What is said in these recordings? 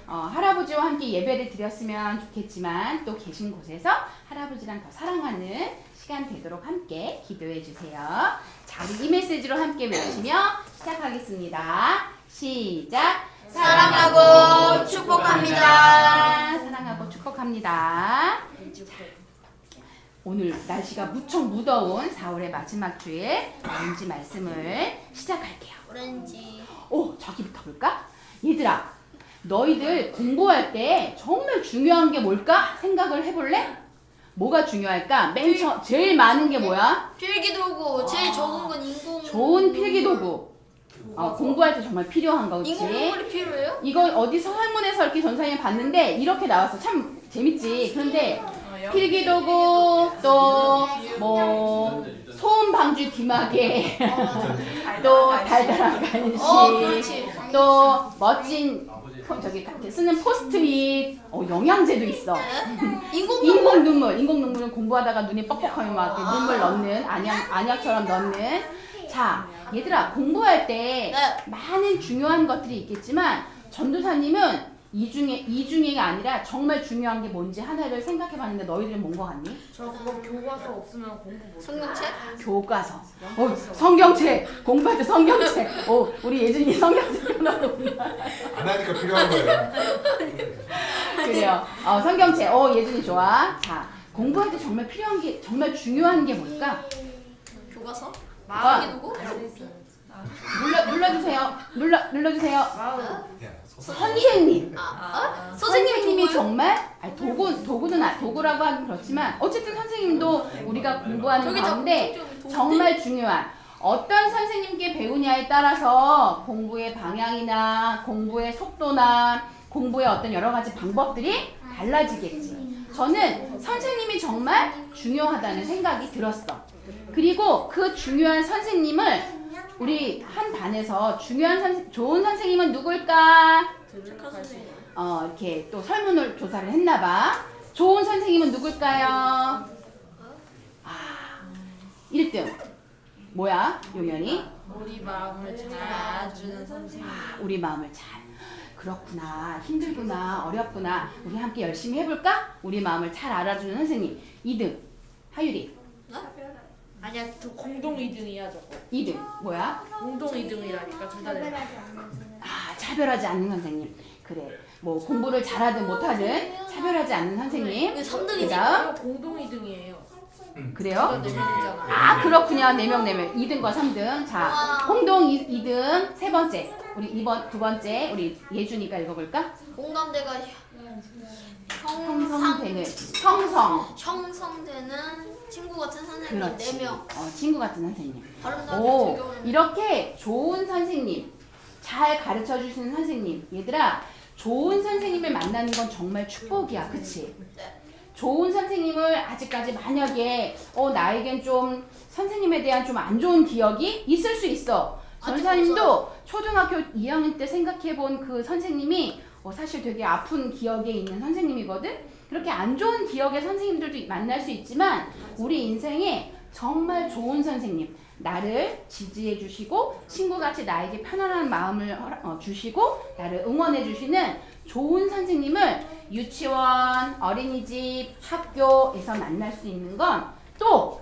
할아버지와 함께 예배를 드렸으면 좋겠지만 또 계신 곳에서 할아버지랑 더 사랑하는 시간 되도록 함께 기도해 주세요. 자, 우리 이 메시지로 함께 외치며 시작하겠습니다. 시작. 사랑하고 축복합니다. 사랑하고 축복합니다. 오늘 날씨가 무척 무더운 4월의 마지막 주일 오렌지 말씀을 시작할게요. 오렌지. 오, 저기부터 볼까? 얘들아, 너희들 공부할 때 정말 중요한 게 뭘까? 생각을 해볼래? 뭐가 중요할까? 제일 많은 게 뭐야? 필기도구. 제일 적은 건 인공. 좋은 필기도구. 공부할 때 정말 필요한 거, 그치? 인공눈물이 필요해요? 이거 어디서 설문에서 이렇게 전사님이 봤는데 이렇게 나왔어. 참 재밌지? 그런데 필기도구, 또 뭐 소음 방지 귀마개, 또 달달한 간식, 그렇지. 또 멋진 저기 쓰는 포스트잇, 영양제도 있어. 인공 눈물은 공부하다가 눈이 뻑뻑하면 막 이렇게 눈물 넣는 안약처럼 넣는. 자, 얘들아, 공부할 때 많은 중요한 것들이 있겠지만 전도사님은 이 중에가 아니라 정말 중요한 게 뭔지 하나를 생각해봤는데 너희들은 뭔 거 같니? 저 그거 교과서 없으면 공부 못해요. 성경책? 교과서. 성경책. 공부할 때 성경책. 우리 예준이 성경책 펴놓는구나. 안 하니까 필요한 거예요. 그래요. 성경책. 예준이 좋아. 자, 공부할 때 정말 필요한 게, 정말 중요한 게 뭘까? 교과서? 필기도구? 눌러주세요. 눌러주세요. 선생님. 선생님이 정말 도구라고 하긴 그렇지만 어쨌든 선생님도 우리가 공부하는 가운데 정말 중요한 어떤 선생님께 배우냐에 따라서 공부의 방향이나 공부의 속도나 공부의 어떤 여러 가지 방법들이 달라지겠지. 저는 선생님이 정말 중요하다는 생각이 들었어. 그리고 그 중요한 선생님을 우리 한 반에서 좋은 선생님은 누굴까? 이렇게 또 설문을 조사를 했나봐. 좋은 선생님은 누굴까요? 1등. 뭐야, 용현이? 우리 마음을 잘 알아주는 선생님. 우리 마음을 잘. 그렇구나. 힘들구나. 어렵구나. 우리 함께 열심히 해볼까? 우리 마음을 잘 알아주는 선생님. 2등. 하유리. 아니야, 저 공동 2등이야 저거. 2등. 뭐야? 공동 2등이라니까 둘 다 내가. 차별하지 않는 선생님. 그래. 뭐 공부를 잘하든 못하든 차별하지 않는 선생님. 이거 3등이지. 그다음 공동 2등이에요. 그래요? 4명이잖아. 그렇군요. 4명. 2등과 3등. 자, 공동 2등 세 번째. 우리 두 번째 우리 예준이가 읽어볼까? 공감대가 형성되는 친구 같은 선생님 그렇지. 4명. 친구 같은 선생님. 발음도 이렇게 좋은 선생님, 잘 가르쳐 주시는 선생님. 얘들아, 좋은 선생님을 만나는 건 정말 축복이야. 그치? 네. 좋은 선생님을 아직까지 만약에 나에겐 좀 선생님에 대한 좀 안 좋은 기억이 있을 수 있어. 전사님도 초등학교 2학년 때 생각해본 그 선생님이 사실 되게 아픈 기억에 있는 선생님이거든. 그렇게 안 좋은 기억의 선생님들도 만날 수 있지만 우리 인생에 정말 좋은 선생님, 나를 지지해 주시고 친구같이 나에게 편안한 마음을 주시고 나를 응원해 주시는 좋은 선생님을 유치원, 어린이집, 학교에서 만날 수 있는 건 또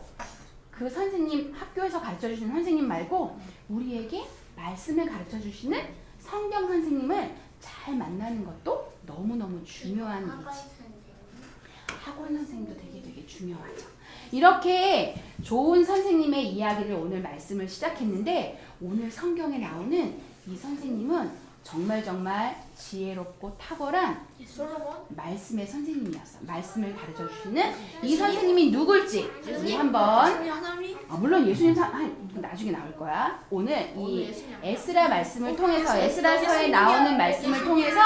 그 선생님, 학교에서 가르쳐 주시는 선생님 말고 우리에게 말씀을 가르쳐 주시는 성경 선생님을 잘 만나는 것도 너무너무 중요한 일이지. 학원 선생님도 되게 중요하죠. 이렇게 좋은 선생님의 이야기를 오늘 말씀을 시작했는데 오늘 성경에 나오는 이 선생님은 정말 지혜롭고 탁월한 말씀의 선생님이었어. 말씀을 가르쳐 주시는 이 선생님이 누굴지 우리 한번 물론 예수님 나중에 나올 거야. 오늘 이 에스라 말씀을 통해서 에스라서에 나오는 말씀을 통해서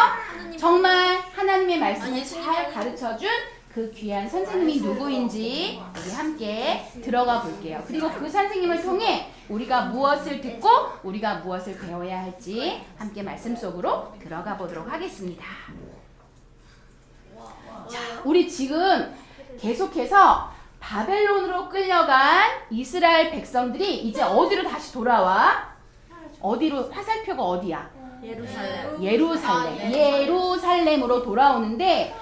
정말 하나님의 말씀을 잘 가르쳐 준 그 귀한 선생님이 누구인지 우리 함께 들어가 볼게요. 그리고 그 선생님을 통해 우리가 무엇을 듣고 우리가 무엇을 배워야 할지 함께 말씀 속으로 들어가 보도록 하겠습니다. 자, 우리 지금 계속해서 바벨론으로 끌려간 이스라엘 백성들이 이제 어디로 다시 돌아와? 어디로? 화살표가 어디야? 예루살렘. 예루살렘. 예루살렘으로 돌아오는데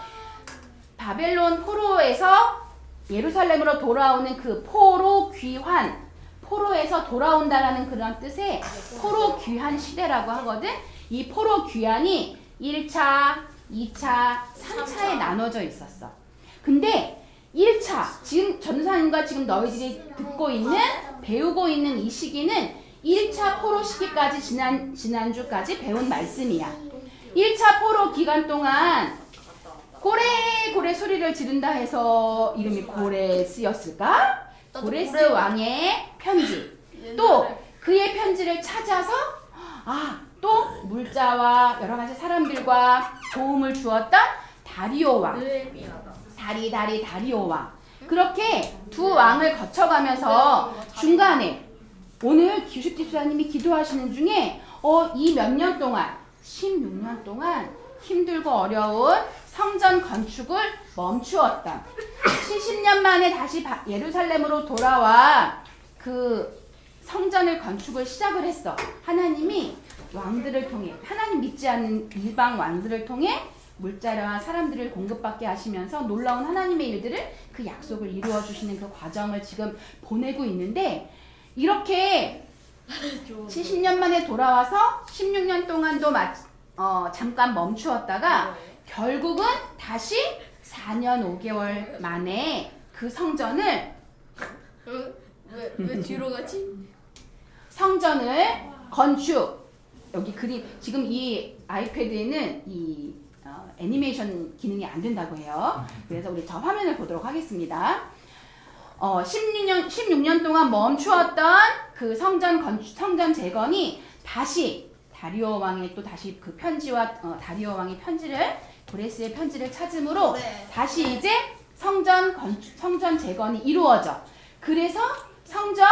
바벨론 포로에서 예루살렘으로 돌아오는 그 포로 귀환, 포로에서 돌아온다라는 그런 뜻의 포로 귀환 시대라고 하거든. 이 포로 귀환이 1차, 2차, 3차에 나눠져 있었어. 근데 1차, 지금 전사님과 지금 너희들이 듣고 있는, 배우고 있는 이 시기는 1차 포로 시기까지 지난주까지 배운 말씀이야. 1차 포로 기간 동안 고래고래 소리를 지른다 해서 이름이 고레스였을까? 고레스 왕의 편지. 또 그의 편지를 찾아서 또 물자와 여러 가지 사람들과 도움을 주었던 다리오 왕. 다리오 왕. 그렇게 두 왕을 거쳐가면서 중간에 오늘 규식 집사님이 기도하시는 중에 이 몇 년 동안 16년 동안 힘들고 어려운 성전 건축을 멈추었던 70년 만에 다시 예루살렘으로 돌아와 그 성전을 건축을 시작을 했어. 하나님이 왕들을 통해, 하나님 믿지 않는 이방 왕들을 통해 물자와 사람들을 공급받게 하시면서 놀라운 하나님의 일들을 그 약속을 이루어 주시는 그 과정을 지금 보내고 있는데, 이렇게 70년 만에 돌아와서 16년 동안도 잠깐 멈추었다가 결국은 다시 4년 5개월 만에 그 성전을 왜 뒤로 가지? 성전을 건축. 여기 그림, 지금 이 아이패드에는 이 애니메이션 기능이 안 된다고 해요. 그래서 우리 저 화면을 보도록 하겠습니다. 16년 동안 멈추었던 그 성전 재건이 다시 다리오 왕의 또 다시 그 편지와 다리오 왕의 편지를, 고레스의 편지를 찾음으로 다시 이제 성전 재건이 이루어져. 그래서 성전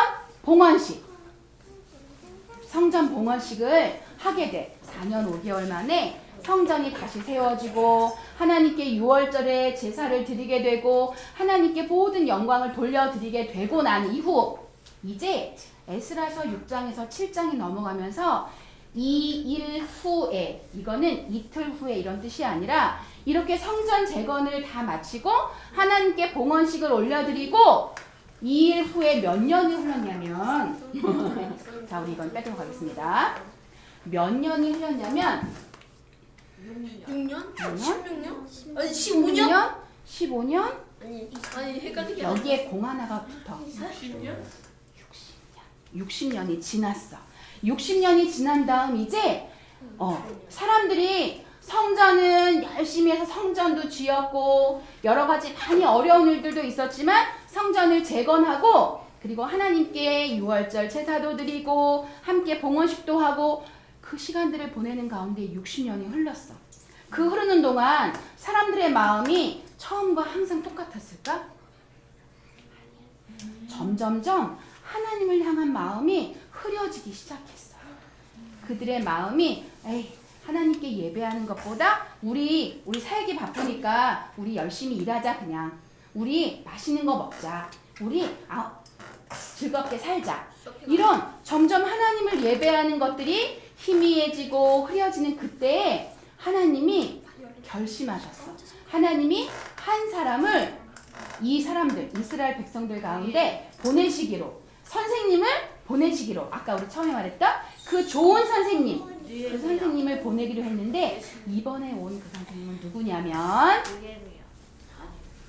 봉헌식을 하게 돼. 4년 5개월 만에 성전이 다시 세워지고 하나님께 유월절에 제사를 드리게 되고 하나님께 모든 영광을 돌려드리게 되고 난 이후 이제 에스라서 6장에서 7장이 넘어가면서 이 일 후에, 이거는 이틀 후에 이런 뜻이 아니라 이렇게 성전 재건을 다 마치고 하나님께 봉헌식을 올려드리고 2일 후에 몇 년이 흘렀냐면 자, 우리 이건 빼도록 하겠습니다. 몇 년이 흘렀냐면 6년? 16년? 아니 15년? 15년? 아니 헷갈리게. 여기에 공 하나가 붙어. 10년? 60년이 지났어. 60년이 지난 다음 이제 사람들이 성전은 열심히 해서 성전도 지었고 여러 가지 많이 어려운 일들도 있었지만 성전을 재건하고 그리고 하나님께 유월절 제사도 드리고 함께 봉헌식도 하고 그 시간들을 보내는 가운데 60년이 흘렀어. 그 흐르는 동안 사람들의 마음이 처음과 항상 똑같았을까? 점점점 하나님을 향한 마음이 흐려지기 시작했어. 그들의 마음이 하나님께 예배하는 것보다 우리 살기 바쁘니까 우리 열심히 일하자. 그냥 우리 맛있는 거 먹자. 우리 즐겁게 살자. 이런 점점 하나님을 예배하는 것들이 희미해지고 흐려지는 그때에 하나님이 결심하셨어. 하나님이 한 사람을, 이 사람들, 이스라엘 백성들 가운데 보내시기로, 선생님을 보내시기로, 아까 우리 처음에 말했던 그 좋은 선생님, 그 선생님을 보내기로 했는데 이번에 온 그 선생님은 누구냐면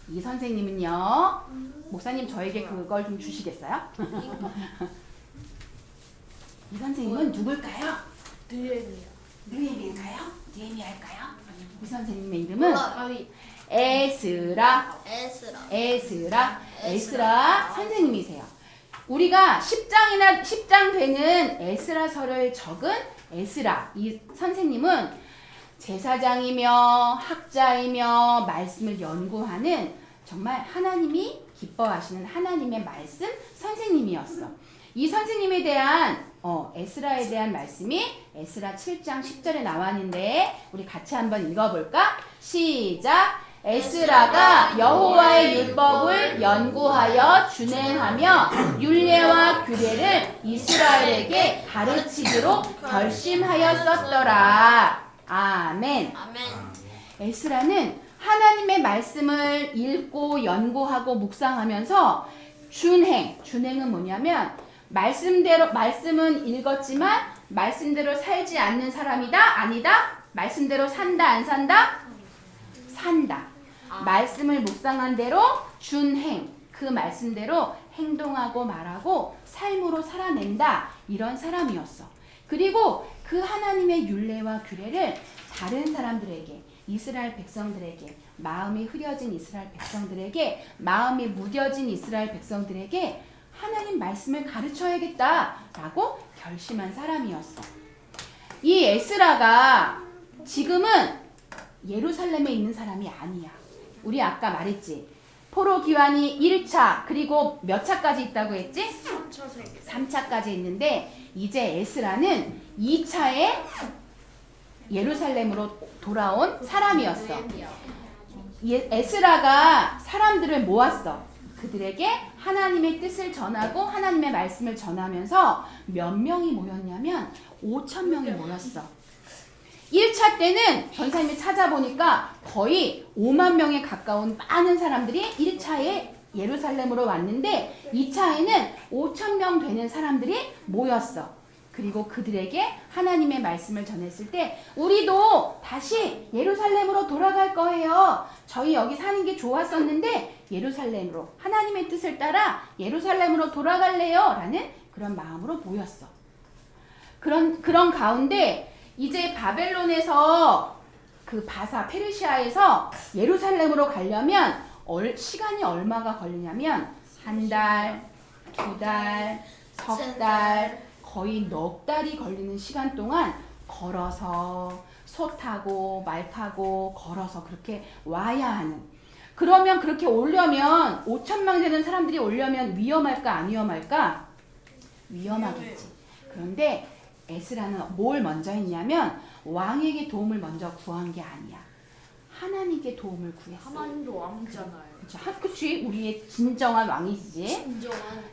이 선생님은요, 목사님 저에게 그걸 좀 주시겠어요? 이 선생님은 누굴까요? 느헤미야일까요? 느헤미야일까요? 이 선생님의 이름은 에스라 선생님이세요. 우리가 10장 되는 에스라서를 적은 에스라, 이 선생님은 제사장이며 학자이며 말씀을 연구하는 정말 하나님이 기뻐하시는 하나님의 말씀 선생님이었어. 이 선생님에 대한 에스라에 대한 말씀이 에스라 7장 10절에 나왔는데 우리 같이 한번 읽어볼까? 시작! 에스라가 여호와의 율법을 연구하여 준행하며 율례와 규례를 이스라엘에게 가르치도록 결심하였었더라. 아멘. 에스라는 하나님의 말씀을 읽고 연구하고 묵상하면서 준행은 뭐냐면 말씀은 읽었지만 말씀대로 살지 않는 사람이다? 아니다? 말씀대로 산다? 안 산다? 산다. 말씀을 묵상한 대로 준행, 그 말씀대로 행동하고 말하고 삶으로 살아낸다. 이런 사람이었어. 그리고 그 하나님의 율례와 규례를 다른 사람들에게, 이스라엘 백성들에게, 마음이 흐려진 이스라엘 백성들에게, 마음이 무뎌진 이스라엘 백성들에게 하나님 말씀을 가르쳐야겠다라고 결심한 사람이었어. 이 에스라가 지금은 예루살렘에 있는 사람이 아니야. 우리 아까 말했지. 포로 기환이 1차 그리고 몇 차까지 있다고 했지? 3차까지 있는데 이제 에스라는 2차에 예루살렘으로 돌아온 사람이었어. 에스라가 사람들을 모았어. 그들에게 하나님의 뜻을 전하고 하나님의 말씀을 전하면서 몇 명이 모였냐면 5,000명이 모였어. 1차 때는 전사님이 찾아보니까 거의 5만 명에 가까운 많은 사람들이 1차에 예루살렘으로 왔는데 2차에는 5,000명 되는 사람들이 모였어. 그리고 그들에게 하나님의 말씀을 전했을 때 우리도 다시 예루살렘으로 돌아갈 거예요. 저희 여기 사는 게 좋았었는데 예루살렘으로 하나님의 뜻을 따라 예루살렘으로 돌아갈래요. 라는 그런 마음으로 모였어. 그런 가운데 이제 바벨론에서 그 바사 페르시아에서 예루살렘으로 가려면 시간이 얼마가 걸리냐면 1달, 2달, 석 달, 거의 넉 달이 걸리는 시간 동안 걸어서 소 타고 말 타고 걸어서 그렇게 와야 하는. 그러면 그렇게 오려면 5,000명 되는 사람들이 오려면 위험할까 안 위험할까? 위험하겠지. 그런데 에스라는 뭘 먼저 했냐면 왕에게 도움을 먼저 구한 게 아니야. 하나님께 도움을 구했어. 하나님도 왕이잖아요. 그치? 우리의 진정한 왕이지.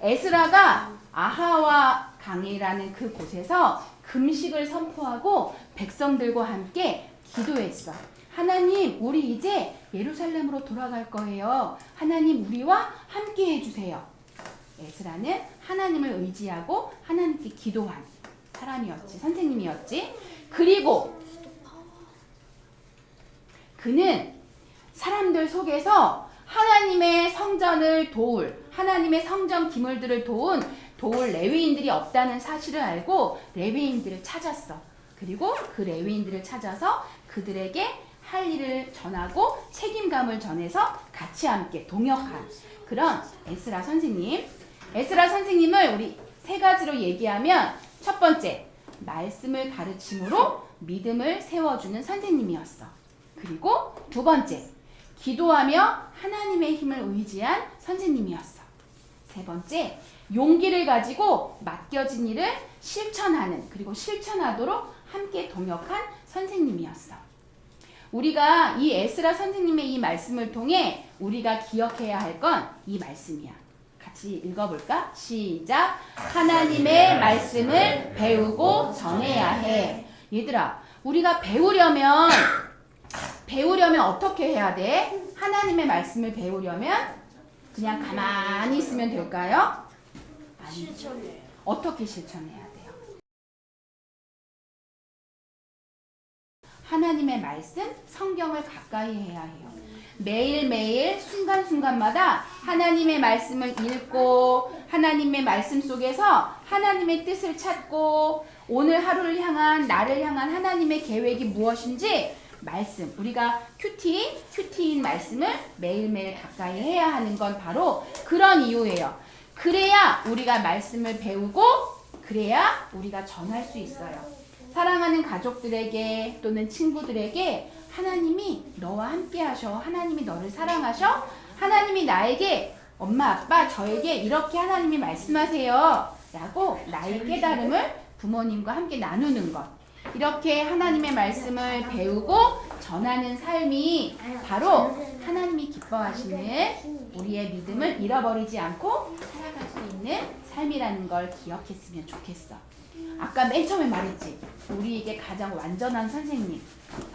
에스라가 아하와 강이라는 그 곳에서 금식을 선포하고 백성들과 함께 기도했어. 하나님, 우리 이제 예루살렘으로 돌아갈 거예요. 하나님, 우리와 함께 해주세요. 에스라는 하나님을 의지하고 하나님께 기도한 사람이었지. 선생님이었지. 그리고 그는 사람들 속에서 하나님의 성전을 하나님의 성전 기물들을 도울 레위인들이 없다는 사실을 알고 레위인들을 찾았어. 그리고 그 레위인들을 찾아서 그들에게 할 일을 전하고 책임감을 전해서 같이 함께 동역한 그런 에스라 선생님. 에스라 선생님을 우리 세 가지로 얘기하면 첫 번째, 말씀을 가르침으로 믿음을 세워주는 선생님이었어. 그리고 두 번째, 기도하며 하나님의 힘을 의지한 선생님이었어. 세 번째, 용기를 가지고 맡겨진 일을 실천하는, 그리고 실천하도록 함께 동역한 선생님이었어. 우리가 이 에스라 선생님의 이 말씀을 통해 우리가 기억해야 할 건 이 말씀이야. 같이 읽어볼까? 시작! 하나님의 말씀을 배우고 전해야 해. 얘들아, 우리가 배우려면 어떻게 해야 돼? 하나님의 말씀을 배우려면 그냥 가만히 있으면 될까요? 아니, 어떻게 실천해야 돼요? 하나님의 말씀, 성경을 가까이 해야 해요. 매일매일 순간순간마다 하나님의 말씀을 읽고 하나님의 말씀 속에서 하나님의 뜻을 찾고 오늘 하루를 향한 나를 향한 하나님의 계획이 무엇인지 말씀, 우리가 큐티인 말씀을 매일매일 가까이 해야 하는 건 바로 그런 이유예요. 그래야 우리가 말씀을 배우고 그래야 우리가 전할 수 있어요. 사랑하는 가족들에게 또는 친구들에게 하나님이 너와 함께 하셔. 하나님이 너를 사랑하셔. 하나님이 나에게 엄마 아빠 저에게 이렇게 하나님이 말씀하세요 라고 나의 깨달음을 부모님과 함께 나누는 것. 이렇게 하나님의 말씀을 배우고 전하는 삶이 바로 하나님이 기뻐하시는 우리의 믿음을 잃어버리지 않고 살아갈 수 있는 삶이라는 걸 기억했으면 좋겠어. 아까 맨 처음에 말했지. 우리에게 가장 완전한 선생님.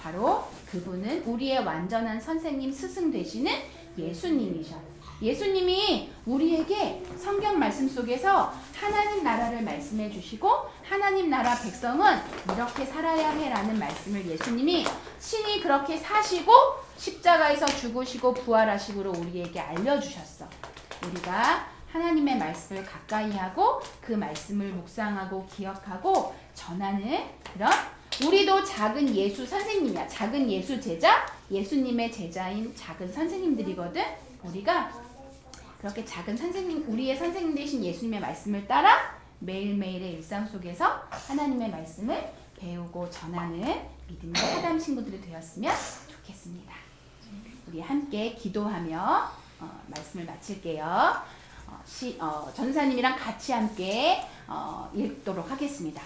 바로 그분은 우리의 완전한 선생님 스승 되시는 예수님이셔. 예수님이 우리에게 성경 말씀 속에서 하나님 나라를 말씀해 주시고 하나님 나라 백성은 이렇게 살아야 해라는 말씀을 예수님이 친히 그렇게 사시고 십자가에서 죽으시고 부활하시고 우리에게 알려주셨어. 우리가 하나님의 말씀을 가까이 하고 그 말씀을 묵상하고 기억하고 전하는 그런 우리도 작은 예수 선생님이야. 작은 예수 제자, 예수님의 제자인 작은 선생님들이거든. 우리가 그렇게 작은 선생님, 우리의 선생님 되신 예수님의 말씀을 따라 매일매일의 일상 속에서 하나님의 말씀을 배우고 전하는 믿음의 사담 친구들이 되었으면 좋겠습니다. 우리 함께 기도하며 말씀을 마칠게요. 전사님이랑 같이 함께 읽도록 하겠습니다.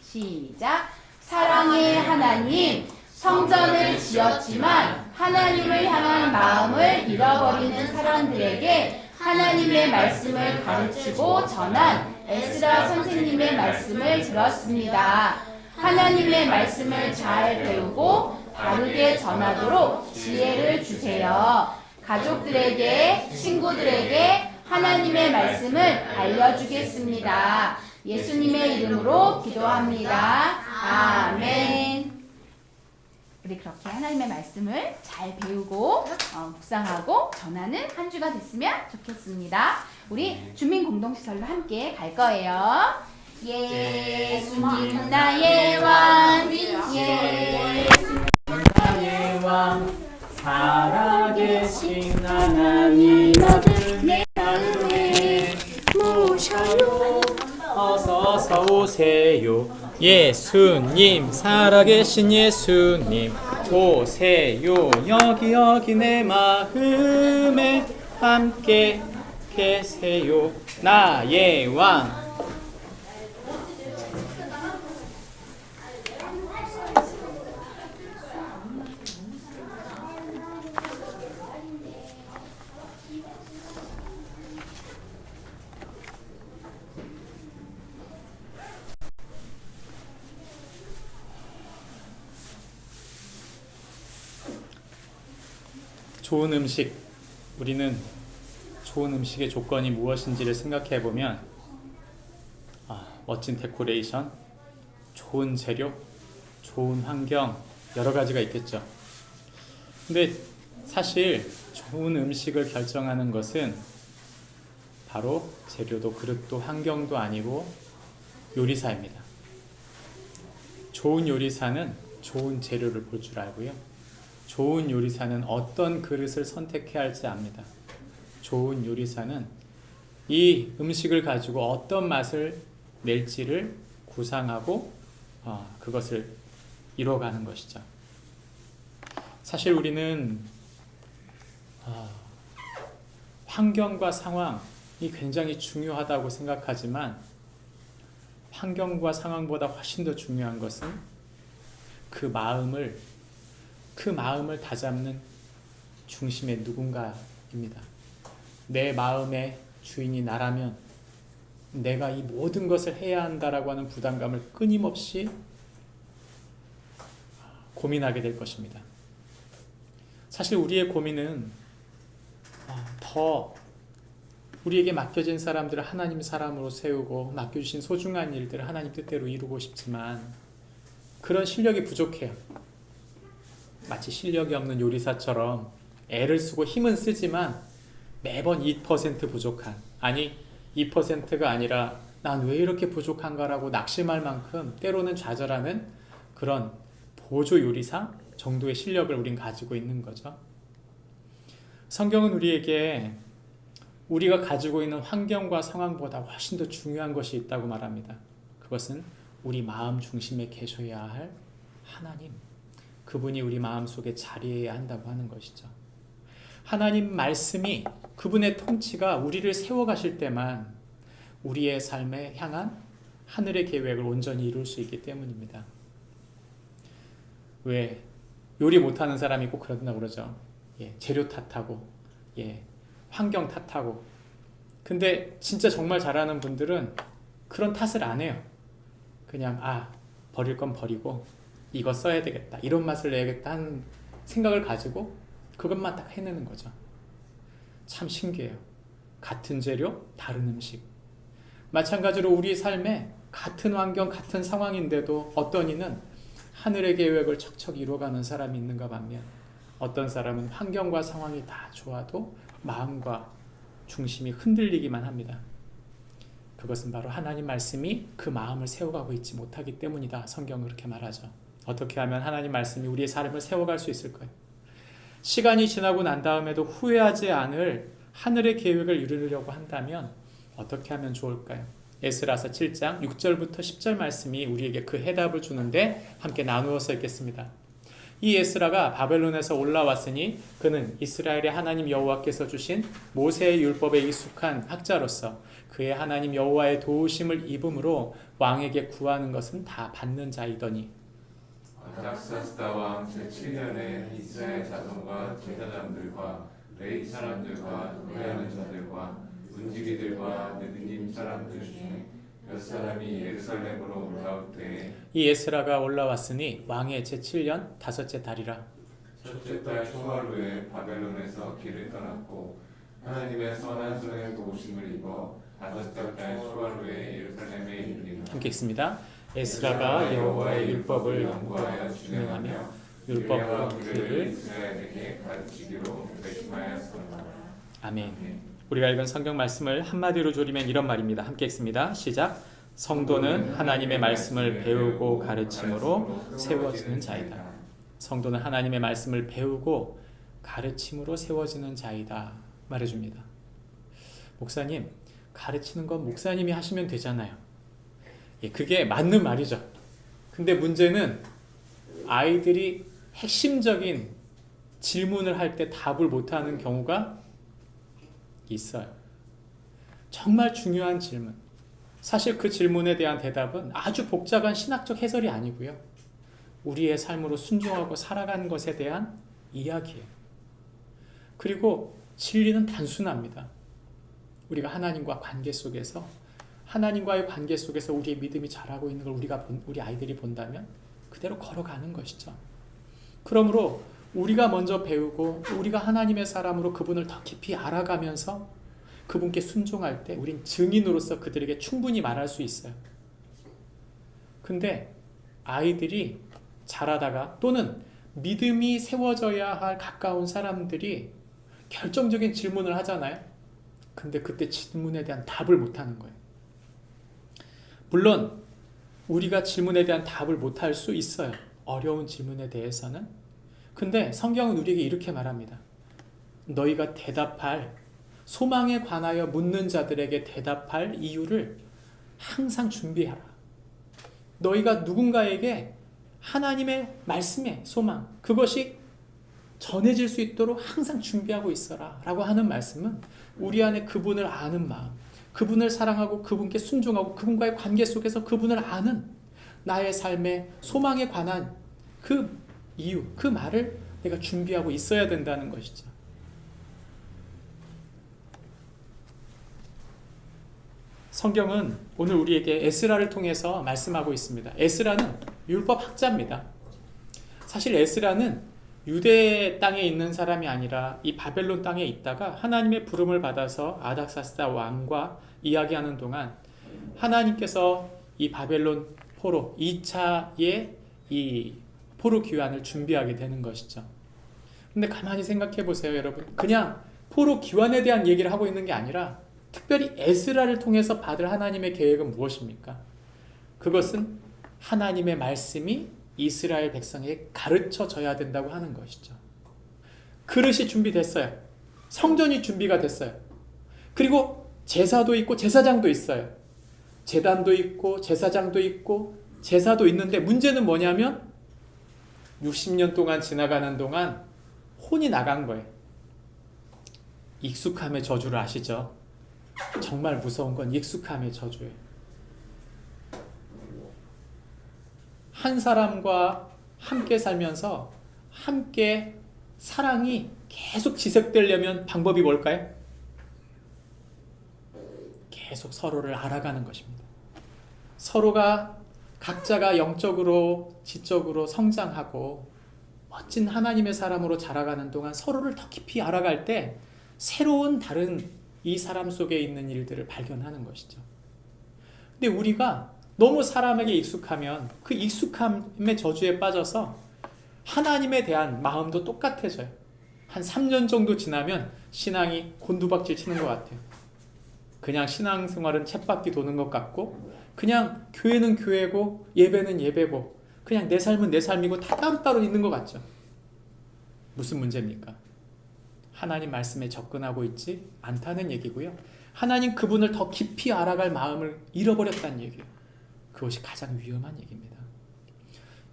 시작. 사랑의 하나님, 성전을 지었지만 하나님을 향한 마음을 잃어버리는 사람들에게 하나님의 말씀을 가르치고 전한 에스라 선생님의 말씀을 들었습니다. 하나님의 말씀을 잘 배우고 바르게 전하도록 지혜를 주세요. 가족들에게, 친구들에게 하나님의 말씀을 알려주겠습니다. 예수님의 이름으로 기도합니다. 아멘. 우리 그렇게 하나님의 말씀을 잘 배우고 묵상하고 전하는 한 주가 됐으면 좋겠습니다. 우리 주민 공동시설로 함께 갈 거예요. 예수님 나의 왕, 예수님 나의 왕, 살아계신 하나님 아들 내 마음에 모셔요. 어서서 오세요. 예수님, 살아계신 예수님 오세요. 여기 내 마음에 함께 계세요. 나의 왕. 좋은 음식, 우리는 좋은 음식의 조건이 무엇인지를 생각해 보면 멋진 데코레이션, 좋은 재료, 좋은 환경 여러 가지가 있겠죠. 근데 사실 좋은 음식을 결정하는 것은 바로 재료도 그릇도 환경도 아니고 요리사입니다. 좋은 요리사는 좋은 재료를 볼 줄 알고요. 좋은 요리사는 어떤 그릇을 선택해야 할지 압니다. 좋은 요리사는 이 음식을 가지고 어떤 맛을 낼지를 구상하고 그것을 이뤄가는 것이죠. 사실 우리는 환경과 상황이 굉장히 중요하다고 생각하지만 환경과 상황보다 훨씬 더 중요한 것은 그 마음을 다잡는 중심의 누군가입니다. 내 마음의 주인이 나라면 내가 이 모든 것을 해야 한다라고 하는 부담감을 끊임없이 고민하게 될 것입니다. 사실 우리의 고민은 더 우리에게 맡겨진 사람들을 하나님 사람으로 세우고 맡겨주신 소중한 일들을 하나님 뜻대로 이루고 싶지만 그런 실력이 부족해요. 마치 실력이 없는 요리사처럼 애를 쓰고 힘은 쓰지만 매번 2% 부족한, 아니 2%가 아니라 난 왜 이렇게 부족한가라고 낙심할 만큼 때로는 좌절하는 그런 보조 요리사 정도의 실력을 우린 가지고 있는 거죠. 성경은 우리에게 우리가 가지고 있는 환경과 상황보다 훨씬 더 중요한 것이 있다고 말합니다. 그것은 우리 마음 중심에 계셔야 할 하나님, 그분이 우리 마음속에 자리해야 한다고 하는 것이죠. 하나님 말씀이, 그분의 통치가 우리를 세워가실 때만 우리의 삶에 향한 하늘의 계획을 온전히 이룰 수 있기 때문입니다. 왜 요리 못하는 사람이 꼭 그런다고 그러죠. 재료 탓하고 환경 탓하고. 근데 진짜 정말 잘하는 분들은 그런 탓을 안 해요. 그냥 버릴 건 버리고 이거 써야 되겠다, 이런 맛을 내야겠다 하는 생각을 가지고 그것만 딱 해내는 거죠. 참 신기해요. 같은 재료, 다른 음식. 마찬가지로 우리 삶에 같은 환경, 같은 상황인데도 어떤 이는 하늘의 계획을 척척 이루어가는 사람이 있는가 반면 어떤 사람은 환경과 상황이 다 좋아도 마음과 중심이 흔들리기만 합니다. 그것은 바로 하나님 말씀이 그 마음을 세워가고 있지 못하기 때문이다. 성경은 그렇게 말하죠. 어떻게 하면 하나님 말씀이 우리의 삶을 세워갈 수 있을까요? 시간이 지나고 난 다음에도 후회하지 않을 하늘의 계획을 이루려고 한다면 어떻게 하면 좋을까요? 에스라서 7장 6절부터 10절 말씀이 우리에게 그 해답을 주는데 함께 나누어서 읽겠습니다. 이 에스라가 바벨론에서 올라왔으니 그는 이스라엘의 하나님 여호와께서 주신 모세의 율법에 익숙한 학자로서 그의 하나님 여호와의 도우심을 입음으로 왕에게 구하는 것은 다 받는 자이더니 아닥사스다 왕 제7년에 이스라엘 자손과 제사장들과 레위 사람들과 노래하는 자들과 문지기들과 느드님 사람들 중에 몇 사람이 예루살렘으로 올라올 때에 이 에스라가 올라왔으니 왕의 제7년 다섯째 달이라. 첫째 달 초하루에 바벨론에서 길을 떠났고 하나님의 선한 손의 도우심을 입어 다섯째 달 초하루에 예루살렘에 이르리라. 함께 읽습니다. 에스라가 여호와의 율법을 연구하여 준행하며 율법과 규례를 이스라엘에게 가르치기로 결심하였습니다. 아멘. 우리가 읽은 성경 말씀을 한마디로 조리면 이런 말입니다. 함께 읽습니다. 시작. 성도는 하나님의 말씀을 배우고 가르침으로 세워지는 자이다. 성도는 하나님의 말씀을 배우고 가르침으로 세워지는 자이다 말해줍니다. 목사님, 가르치는 건 목사님이 하시면 되잖아요. 그게 맞는 말이죠. 근데 문제는 아이들이 핵심적인 질문을 할 때 답을 못하는 경우가 있어요. 정말 중요한 질문. 사실 그 질문에 대한 대답은 아주 복잡한 신학적 해설이 아니고요. 우리의 삶으로 순종하고 살아가는 것에 대한 이야기예요. 그리고 진리는 단순합니다. 우리가 하나님과 관계 속에서 하나님과의 관계 속에서 우리의 믿음이 자라고 있는 걸 우리 아이들이 본다면 그대로 걸어가는 것이죠. 그러므로 우리가 먼저 배우고 우리가 하나님의 사람으로 그분을 더 깊이 알아가면서 그분께 순종할 때 우린 증인으로서 그들에게 충분히 말할 수 있어요. 근데 아이들이 자라다가 또는 믿음이 세워져야 할 가까운 사람들이 결정적인 질문을 하잖아요. 근데 그때 질문에 대한 답을 못하는 거예요. 물론 우리가 질문에 대한 답을 못할 수 있어요. 어려운 질문에 대해서는. 근데 성경은 우리에게 이렇게 말합니다. 너희가 대답할 소망에 관하여 묻는 자들에게 대답할 이유를 항상 준비하라. 너희가 누군가에게 하나님의 말씀의 소망, 그것이 전해질 수 있도록 항상 준비하고 있어라 라고 하는 말씀은 우리 안에 그분을 아는 마음, 그분을 사랑하고 그분께 순종하고 그분과의 관계 속에서 그분을 아는 나의 삶의 소망에 관한 그 이유, 그 말을 내가 준비하고 있어야 된다는 것이죠. 성경은 오늘 우리에게 에스라를 통해서 말씀하고 있습니다. 에스라는 율법 학자입니다. 사실 에스라는 유대 땅에 있는 사람이 아니라 이 바벨론 땅에 있다가 하나님의 부름을 받아서 아닥사스다 왕과 이야기하는 동안 하나님께서 이 바벨론 포로 2차의 이 포로 귀환을 준비하게 되는 것이죠. 근데 가만히 생각해 보세요, 여러분. 그냥 포로 귀환에 대한 얘기를 하고 있는 게 아니라 특별히 에스라를 통해서 받을 하나님의 계획은 무엇입니까? 그것은 하나님의 말씀이 이스라엘 백성에게 가르쳐져야 된다고 하는 것이죠. 그릇이 준비됐어요. 성전이 준비가 됐어요. 그리고 제사도 있고 제사장도 있어요. 제단도 있고 제사장도 있고 제사도 있는데 문제는 뭐냐면 60년 동안 지나가는 동안 혼이 나간 거예요. 익숙함의 저주를 아시죠? 정말 무서운 건 익숙함의 저주예요. 한 사람과 함께 살면서 함께 사랑이 계속 지속되려면 방법이 뭘까요? 계속 서로를 알아가는 것입니다. 서로가 각자가 영적으로 지적으로 성장하고 멋진 하나님의 사람으로 자라가는 동안 서로를 더 깊이 알아갈 때 새로운 다른 이 사람 속에 있는 일들을 발견하는 것이죠. 근데 우리가 너무 사람에게 익숙하면 그 익숙함의 저주에 빠져서 하나님에 대한 마음도 똑같아져요. 한 3년 정도 지나면 신앙이 곤두박질 치는 것 같아요. 그냥 신앙생활은 쳇바퀴 도는 것 같고 그냥 교회는 교회고 예배는 예배고 그냥 내 삶은 내 삶이고 다 따로따로 있는 것 같죠. 무슨 문제입니까? 하나님 말씀에 접근하고 있지 않다는 얘기고요. 하나님 그분을 더 깊이 알아갈 마음을 잃어버렸다는 얘기예요. 그것이 가장 위험한 얘기입니다.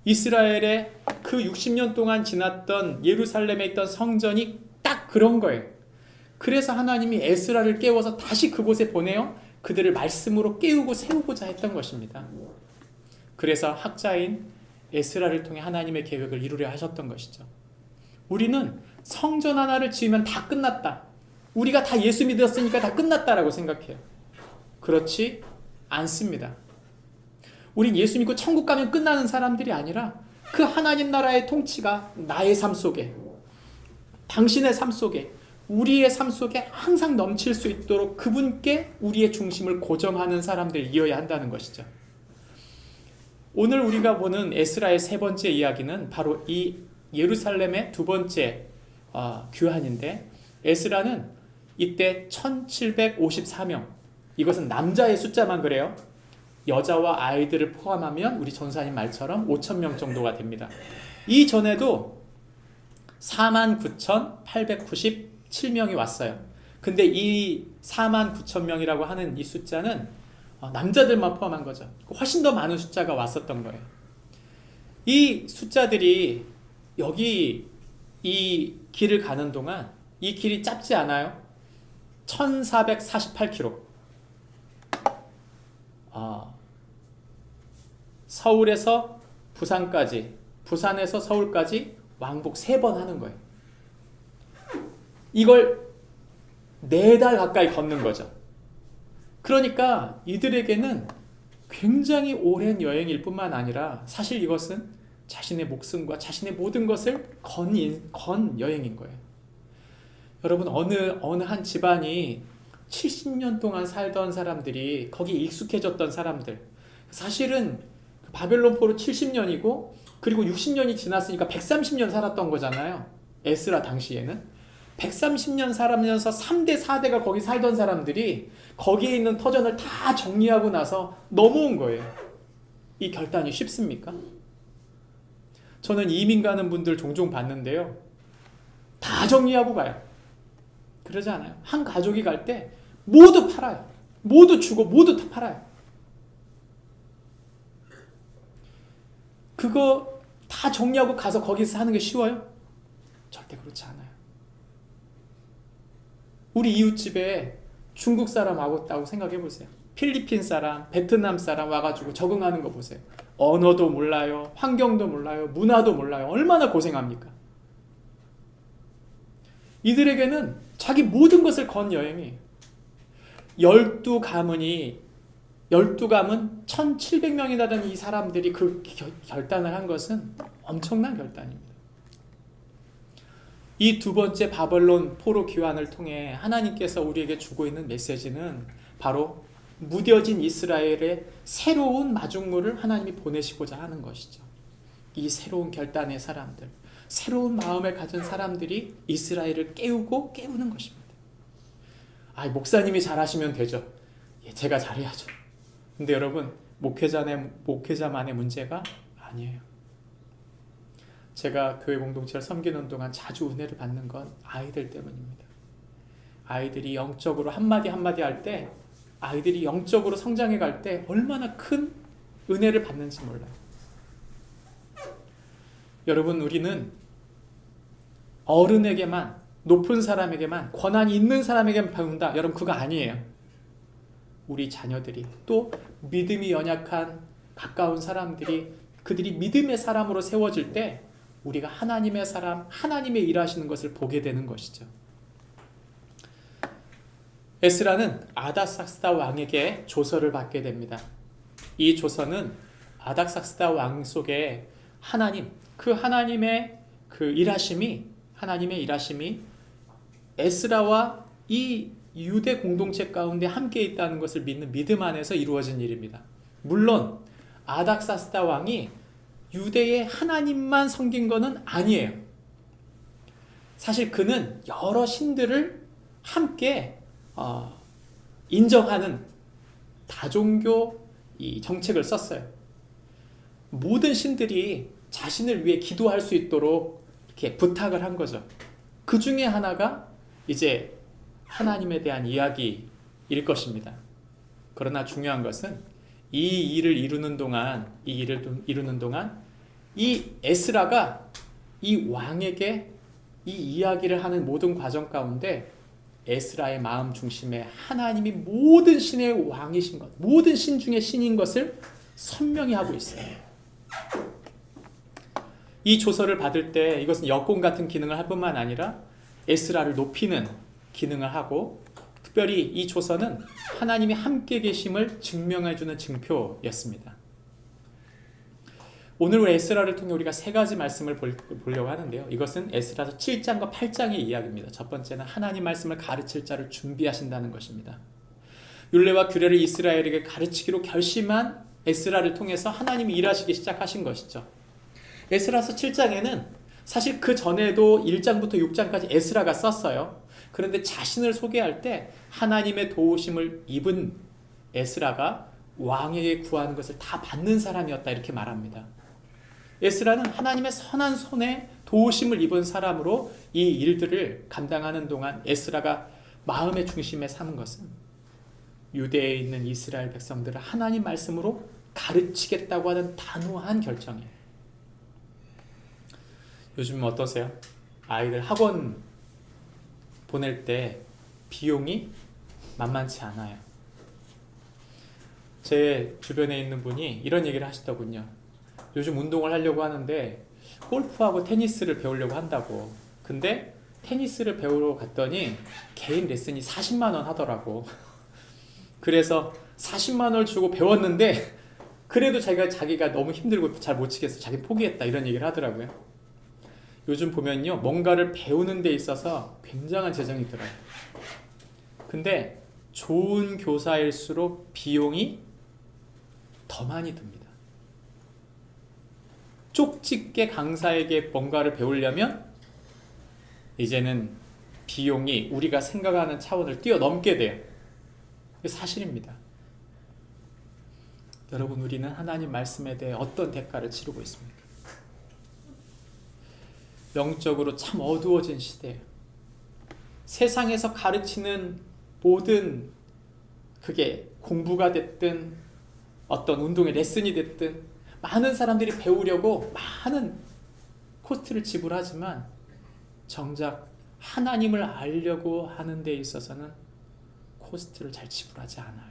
이스라엘의 그 60년 동안 지났던 예루살렘에 있던 성전이 딱 그런 거예요. 그래서 하나님이 에스라를 깨워서 다시 그곳에 보내어 그들을 말씀으로 깨우고 세우고자 했던 것입니다. 그래서 학자인 에스라를 통해 하나님의 계획을 이루려 하셨던 것이죠. 우리는 성전 하나를 지으면 다 끝났다. 우리가 다 예수 믿었으니까 다 끝났다라고 생각해요. 그렇지 않습니다. 우린 예수 믿고 천국 가면 끝나는 사람들이 아니라 그 하나님 나라의 통치가 나의 삶 속에, 당신의 삶 속에, 우리의 삶 속에 항상 넘칠 수 있도록 그분께 우리의 중심을 고정하는 사람들이어야 한다는 것이죠. 오늘 우리가 보는 에스라의 세 번째 이야기는 바로 이 예루살렘의 두 번째 규환인데, 에스라는 이때 1754명, 이것은 남자의 숫자만 그래요. 여자와 아이들을 포함하면 우리 전사님 말처럼 5,000명 정도가 됩니다. 이전에도 49,897명이 왔어요. 근데 이 49,000명이라고 하는 이 숫자는 남자들만 포함한 거죠. 훨씬 더 많은 숫자가 왔었던 거예요. 이 숫자들이 여기 이 길을 가는 동안 이 길이 짧지 않아요. 1448km. 서울에서 부산까지, 부산에서 서울까지 왕복 3번 하는 거예요. 이걸 4달 가까이 걷는 거죠. 그러니까 이들에게는 굉장히 오랜 여행일 뿐만 아니라 사실 이것은 자신의 목숨과 자신의 모든 것을 건 여행인 거예요. 여러분, 어느 한 집안이 70년 동안 살던 사람들이 거기에 익숙해졌던 사람들, 사실은 바벨론 포로 70년이고 그리고 60년이 지났으니까 130년 살았던 거잖아요. 에스라 당시에는 130년 살면서 3대 4대가 거기 살던 사람들이 거기에 있는 터전을 다 정리하고 나서 넘어온 거예요. 이 결단이 쉽습니까? 저는 이민 가는 분들 종종 봤는데요, 다 정리하고 가요. 그러지 않아요. 한 가족이 갈 때 모두 팔아요. 모두 주고 모두 다 팔아요. 그거 다 정리하고 가서 거기서 사는 게 쉬워요? 절대 그렇지 않아요. 우리 이웃집에 중국 사람 와봤다고 생각해 보세요. 필리핀 사람, 베트남 사람 와가지고 적응하는 거 보세요. 언어도 몰라요, 환경도 몰라요, 문화도 몰라요. 얼마나 고생합니까? 이들에게는 자기 모든 것을 건 여행이에요. 12가문 1700명이나 되는 이 사람들이 그 결단을 한 것은 엄청난 결단입니다. 이 두 번째 바벨론 포로 귀환을 통해 하나님께서 우리에게 주고 있는 메시지는 바로 무뎌진 이스라엘의 새로운 마중물을 하나님이 보내시고자 하는 것이죠. 이 새로운 결단의 사람들, 새로운 마음을 가진 사람들이 이스라엘을 깨우는 것입니다. 목사님이 잘하시면 되죠. 제가 잘해야죠. 근데 여러분, 목회자만의 문제가 아니에요. 제가 교회 공동체를 섬기는 동안 자주 은혜를 받는 건 아이들 때문입니다. 아이들이 영적으로 한마디 할 때, 아이들이 영적으로 성장해 갈 때 얼마나 큰 은혜를 받는지 몰라요. 여러분, 우리는 어른에게만, 높은 사람에게만, 권한이 있는 사람에게만 배운다. 여러분, 그거 아니에요. 우리 자녀들이, 또 믿음이 연약한 가까운 사람들이, 그들이 믿음의 사람으로 세워질 때 우리가 하나님의 사람, 하나님의 일하시는 것을 보게 되는 것이죠. 에스라는 아다삭스다 왕에게 조서를 받게 됩니다. 이 조서는 아닥사스다 왕 속에 하나님, 그 하나님의 하나님의 일하심이 에스라와 이 유대 공동체 가운데 함께 있다는 것을 믿는 믿음 안에서 이루어진 일입니다. 물론 아닥사스다 왕이 유대의 하나님만 섬긴 것은 아니에요. 사실 그는 여러 신들을 함께 인정하는 다종교 이 정책을 썼어요. 모든 신들이 자신을 위해 기도할 수 있도록 이렇게 부탁을 한 거죠. 그 중에 하나가 이제 하나님에 대한 이야기일 것입니다. 그러나 중요한 것은 이 일을 이루는 동안 이 에스라가 이 왕에게 이 이야기를 하는 모든 과정 가운데 에스라의 마음 중심에 하나님이 모든 신의 왕이신 것, 모든 신 중에 신인 것을 선명히 하고 있어요. 이 조서를 받을 때 이것은 여권 같은 기능을 할 뿐만 아니라 에스라를 높이는 기능을 하고, 특별히 이 조서는 하나님이 함께 계심을 증명해주는 증표였습니다. 오늘 에스라를 통해 우리가 세 가지 말씀을 보려고 하는데요. 이것은 에스라서 7장과 8장의 이야기입니다. 첫 번째는 하나님 말씀을 가르칠 자를 준비하신다는 것입니다. 율례와 규례를 이스라엘에게 가르치기로 결심한 에스라를 통해서 하나님이 일하시기 시작하신 것이죠. 에스라서 7장에는 사실 그 전에도 1장부터 6장까지 에스라가 썼어요. 그런데 자신을 소개할 때 하나님의 도우심을 입은 에스라가 왕에게 구하는 것을 다 받는 사람이었다, 이렇게 말합니다. 에스라는 하나님의 선한 손에 도우심을 입은 사람으로 이 일들을 감당하는 동안 에스라가 마음의 중심에 삼은 것은 유대에 있는 이스라엘 백성들을 하나님 말씀으로 가르치겠다고 하는 단호한 결정이에요. 요즘 어떠세요? 아이들 학원 보낼 때 비용이 만만치 않아요. 제 주변에 있는 분이 이런 얘기를 하시더군요. 요즘 운동을 하려고 하는데 골프하고 테니스를 배우려고 한다고. 근데 테니스를 배우러 갔더니 개인 레슨이 40만 원 하더라고. 그래서 40만 원을 주고 배웠는데 그래도 자기가 너무 힘들고 잘 못 치겠어. 자기 포기했다, 이런 얘기를 하더라고요. 요즘 보면요, 뭔가를 배우는 데 있어서 굉장한 재정이 들어요. 근데 좋은 교사일수록 비용이 더 많이 듭니다. 쪽집게 강사에게 뭔가를 배우려면 이제는 비용이 우리가 생각하는 차원을 뛰어넘게 돼요. 이게 사실입니다. 여러분, 우리는 하나님 말씀에 대해 어떤 대가를 치르고 있습니까? 영적으로 참 어두워진 시대예요. 세상에서 가르치는 모든, 그게 공부가 됐든 어떤 운동의 레슨이 됐든, 많은 사람들이 배우려고 많은 코스트를 지불하지만 정작 하나님을 알려고 하는 데 있어서는 코스트를 잘 지불하지 않아요.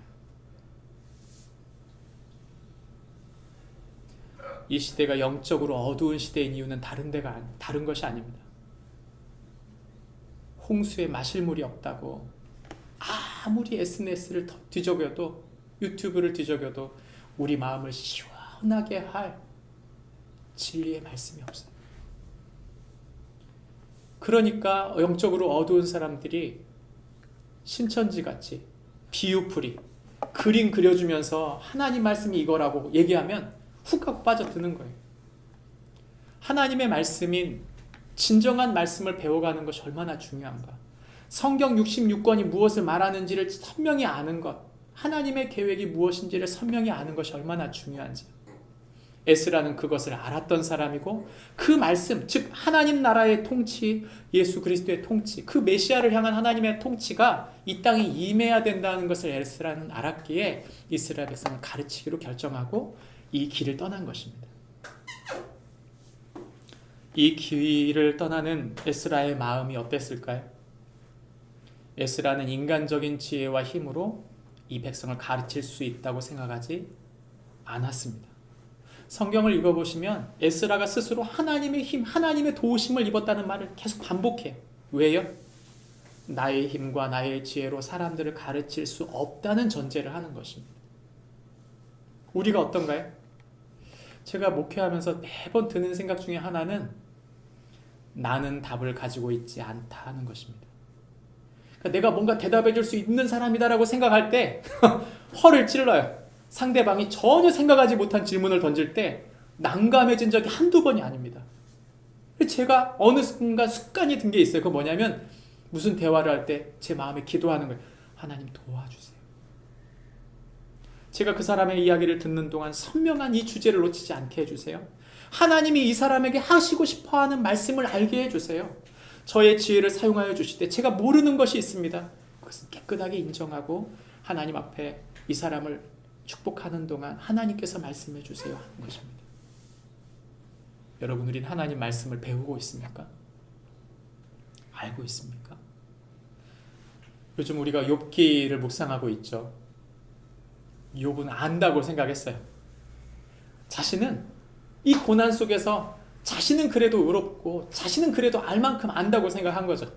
이 시대가 영적으로 어두운 시대인 이유는 다른 것이 아닙니다. 홍수에 마실 물이 없다고 아무리 SNS를 뒤적여도, 유튜브를 뒤적여도 우리 마음을 시원하게 할 진리의 말씀이 없어요. 그러니까 영적으로 어두운 사람들이 신천지같이 비유풀이 그림 그려주면서 하나님 말씀이 이거라고 얘기하면 훅 하고 빠져드는 거예요. 하나님의 말씀인 진정한 말씀을 배워가는 것이 얼마나 중요한가. 성경 66권이 무엇을 말하는지를 선명히 아는 것, 하나님의 계획이 무엇인지를 선명히 아는 것이 얼마나 중요한지. 에스라는 그것을 알았던 사람이고, 그 말씀, 즉 하나님 나라의 통치, 예수 그리스도의 통치, 그 메시아를 향한 하나님의 통치가 이 땅에 임해야 된다는 것을 에스라는 알았기에 이스라엘 백성을 가르치기로 결정하고 이 길을 떠난 것입니다. 이 길을 떠나는 에스라의 마음이 어땠을까요? 에스라는 인간적인 지혜와 힘으로 이 백성을 가르칠 수 있다고 생각하지 않았습니다. 성경을 읽어보시면 에스라가 스스로 하나님의 힘, 하나님의 도우심을 입었다는 말을 계속 반복해요. 왜요? 나의 힘과 나의 지혜로 사람들을 가르칠 수 없다는 전제를 하는 것입니다. 우리가 어떤가요? 제가 목회하면서 매번 드는 생각 중에 하나는 나는 답을 가지고 있지 않다 하는 것입니다. 그러니까 내가 뭔가 대답해 줄 수 있는 사람이다라고 생각할 때 허를 찔러요. 상대방이 전혀 생각하지 못한 질문을 던질 때 난감해진 적이 한두 번이 아닙니다. 제가 어느 순간 습관이 든 게 있어요. 그거 뭐냐면 무슨 대화를 할 때 제 마음에 기도하는 거예요. 하나님 도와주세요. 제가 그 사람의 이야기를 듣는 동안 선명한 이 주제를 놓치지 않게 해주세요. 하나님이 이 사람에게 하시고 싶어하는 말씀을 알게 해주세요. 저의 지혜를 사용하여 주실 때 제가 모르는 것이 있습니다. 그것은 깨끗하게 인정하고 하나님 앞에 이 사람을 축복하는 동안 하나님께서 말씀해 주세요 하는 것입니다. 여러분, 우리는 하나님 말씀을 배우고 있습니까? 알고 있습니까? 요즘 우리가 욥기를 묵상하고 있죠. 욥은 안다고 생각했어요. 자신은 이 고난 속에서 자신은 그래도 의롭고 자신은 그래도 알 만큼 안다고 생각한 거죠.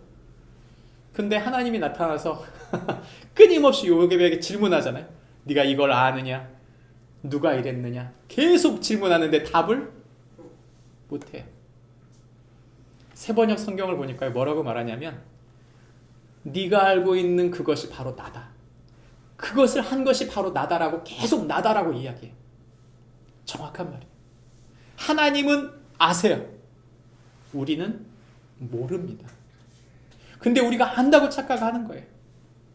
근데 하나님이 나타나서 끊임없이 욥에게 질문하잖아요. 네가 이걸 아느냐? 누가 이랬느냐? 계속 질문하는데 답을 못해요. 새번역 성경을 보니까 뭐라고 말하냐면 네가 알고 있는 그것이 바로 나다. 그것을 한 것이 바로 나다라고 계속 나다라고 이야기해요. 정확한 말이에요. 하나님은 아세요. 우리는 모릅니다. 근데 우리가 안다고 착각하는 거예요.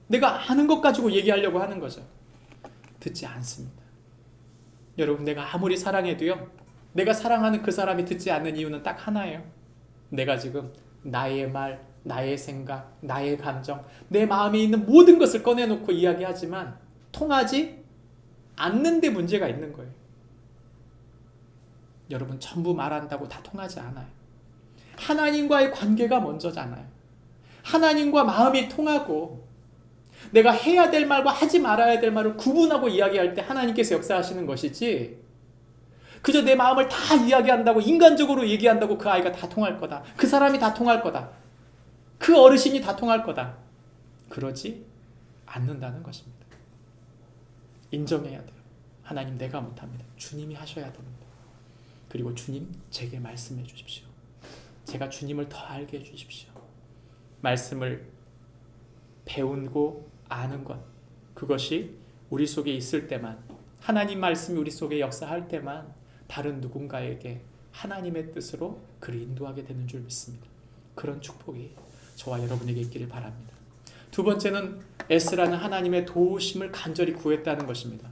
내가 아는 것 가지고 얘기하려고 하는 거죠. 듣지 않습니다. 여러분, 내가 아무리 사랑해도요, 내가 사랑하는 그 사람이 듣지 않는 이유는 딱 하나예요. 내가 지금 나의 말, 나의 생각, 나의 감정, 내 마음에 있는 모든 것을 꺼내놓고 이야기하지만 통하지 않는 데 문제가 있는 거예요. 여러분, 전부 말한다고 다 통하지 않아요. 하나님과의 관계가 먼저잖아요. 하나님과 마음이 통하고 내가 해야 될 말과 하지 말아야 될 말을 구분하고 이야기할 때 하나님께서 역사하시는 것이지, 그저 내 마음을 다 이야기한다고, 인간적으로 얘기한다고 그 아이가 다 통할 거다, 그 사람이 다 통할 거다, 그 어르신이 다 통할 거다, 그러지 않는다는 것입니다. 인정해야 돼요. 하나님, 내가 못합니다. 주님이 하셔야 됩니다. 그리고 주님, 제게 말씀해 주십시오. 제가 주님을 더 알게 해 주십시오. 말씀을 배우고 아는 것, 그것이 우리 속에 있을 때만, 하나님 말씀이 우리 속에 역사할 때만 다른 누군가에게 하나님의 뜻으로 그를 인도하게 되는 줄 믿습니다. 그런 축복이 저와 여러분에게 있기를 바랍니다. 두 번째는 에스라는 하나님의 도우심을 간절히 구했다는 것입니다.